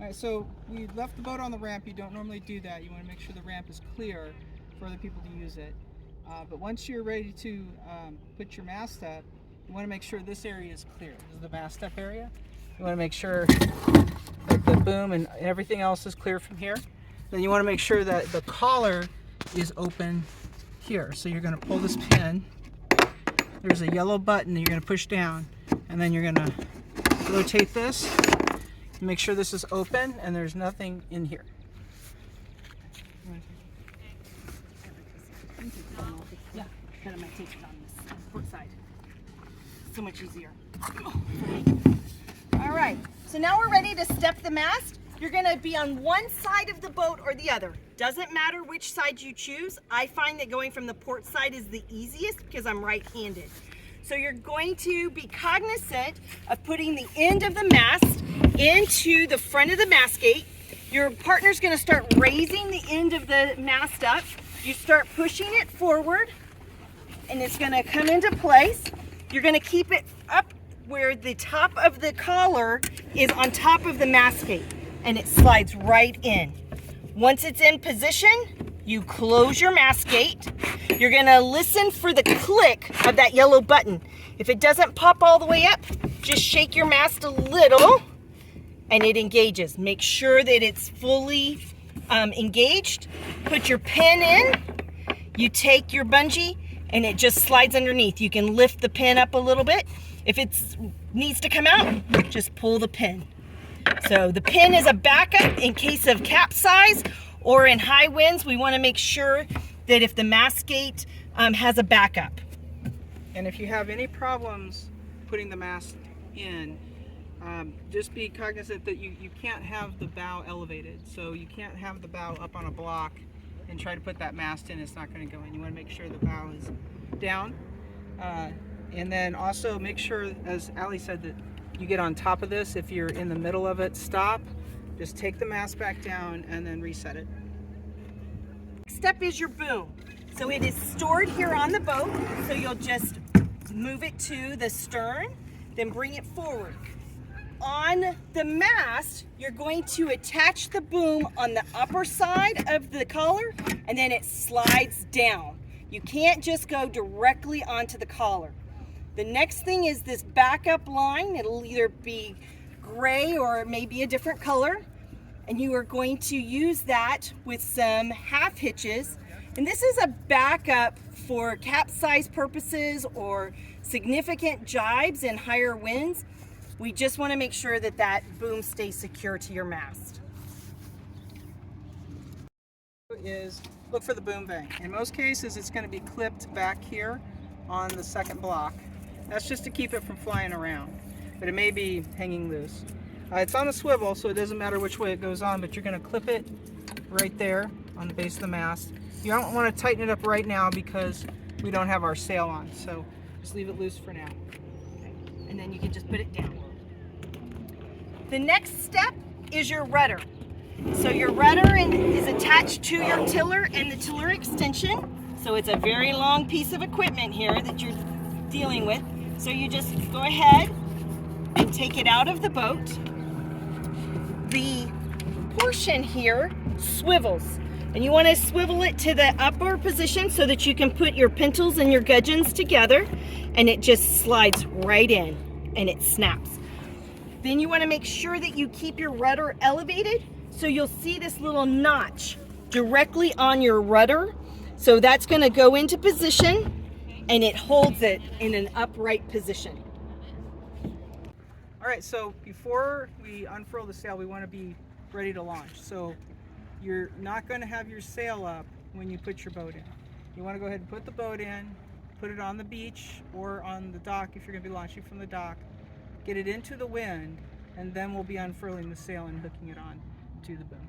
All right, so we left the boat on the ramp. You don't normally do that. You want to make sure the ramp is clear for other people to use it. But once you're ready to put your mast up, you want to make sure this area is clear. This is the mast up area. You want to make sure that the boom and everything else is clear from here. Then you want to make sure that the collar is open here. So you're going to pull this pin. There's a yellow button that you're going to push down, and then you're going to rotate this. Make sure this is open and there's nothing in here. Yeah, then I might take it on this port side. So much easier. All right, so now we're ready to step the mast. You're gonna be on one side of the boat or the other. Doesn't matter which side you choose. I find that going from the port side is the easiest because I'm right-handed. So you're going to be cognizant of putting the end of the mast into the front of the mast gate. Your partner's going to start raising the end of the mast up. You start pushing it forward and it's going to come into place. You're going to keep it up where the top of the collar is on top of the mast gate and it slides right in. Once it's in position, you close your mast gate. You're gonna listen for the click of that yellow button. If it doesn't pop all the way up, just shake your mast a little and it engages. Make sure that it's fully engaged. Put your pin in. You take your bungee and it just slides underneath. You can lift the pin up a little bit. If it needs to come out, just pull the pin. So the pin is a backup in case of capsize or in high winds. We want to make sure that if the mast gate has a backup. And if you have any problems putting the mast in, just be cognizant that you can't have the bow elevated. So you can't have the bow up on a block and try to put that mast in. It's not going to go in. You want to make sure the bow is down. And then also make sure, as Ali said, that you get on top of this. If you're in the middle of it, stop. Just take the mast back down and then reset it. Next step is your boom. So it is stored here on the boat. So you'll just move it to the stern, then bring it forward. On the mast, you're going to attach the boom on the upper side of the collar, and then it slides down. You can't just go directly onto the collar. The next thing is this backup line. It'll either be gray or maybe a different color. And you are going to use that with some half hitches. And this is a backup for capsize purposes or significant jibes and higher winds. We just want to make sure that that boom stays secure to your mast. Is look for the boom bang. In most cases, it's going to be clipped back here on the second block. That's just to keep it from flying around, but it may be hanging loose. It's on a swivel, so it doesn't matter which way it goes on, but you're going to clip it right there on the base of the mast. You don't want to tighten it up right now because we don't have our sail on, so just leave it loose for now. Okay. And then you can just put it down. The next step is your rudder. So your rudder is attached to your tiller and the tiller extension. So it's a very long piece of equipment here that you're dealing with. So you just go ahead and take it out of the boat. The portion here swivels, and you want to swivel it to the upper position so that you can put your pintles and your gudgeons together, and it just slides right in and it snaps. Then you want to make sure that you keep your rudder elevated, so you'll see this little notch directly on your rudder. So that's going to go into position and it holds it in an upright position. All right, so before we unfurl the sail, we want to be ready to launch. So you're not going to have your sail up when you put your boat in. You want to go ahead and put the boat in, put it on the beach or on the dock if you're going to be launching from the dock, get it into the wind, and then we'll be unfurling the sail and hooking it on to the boom.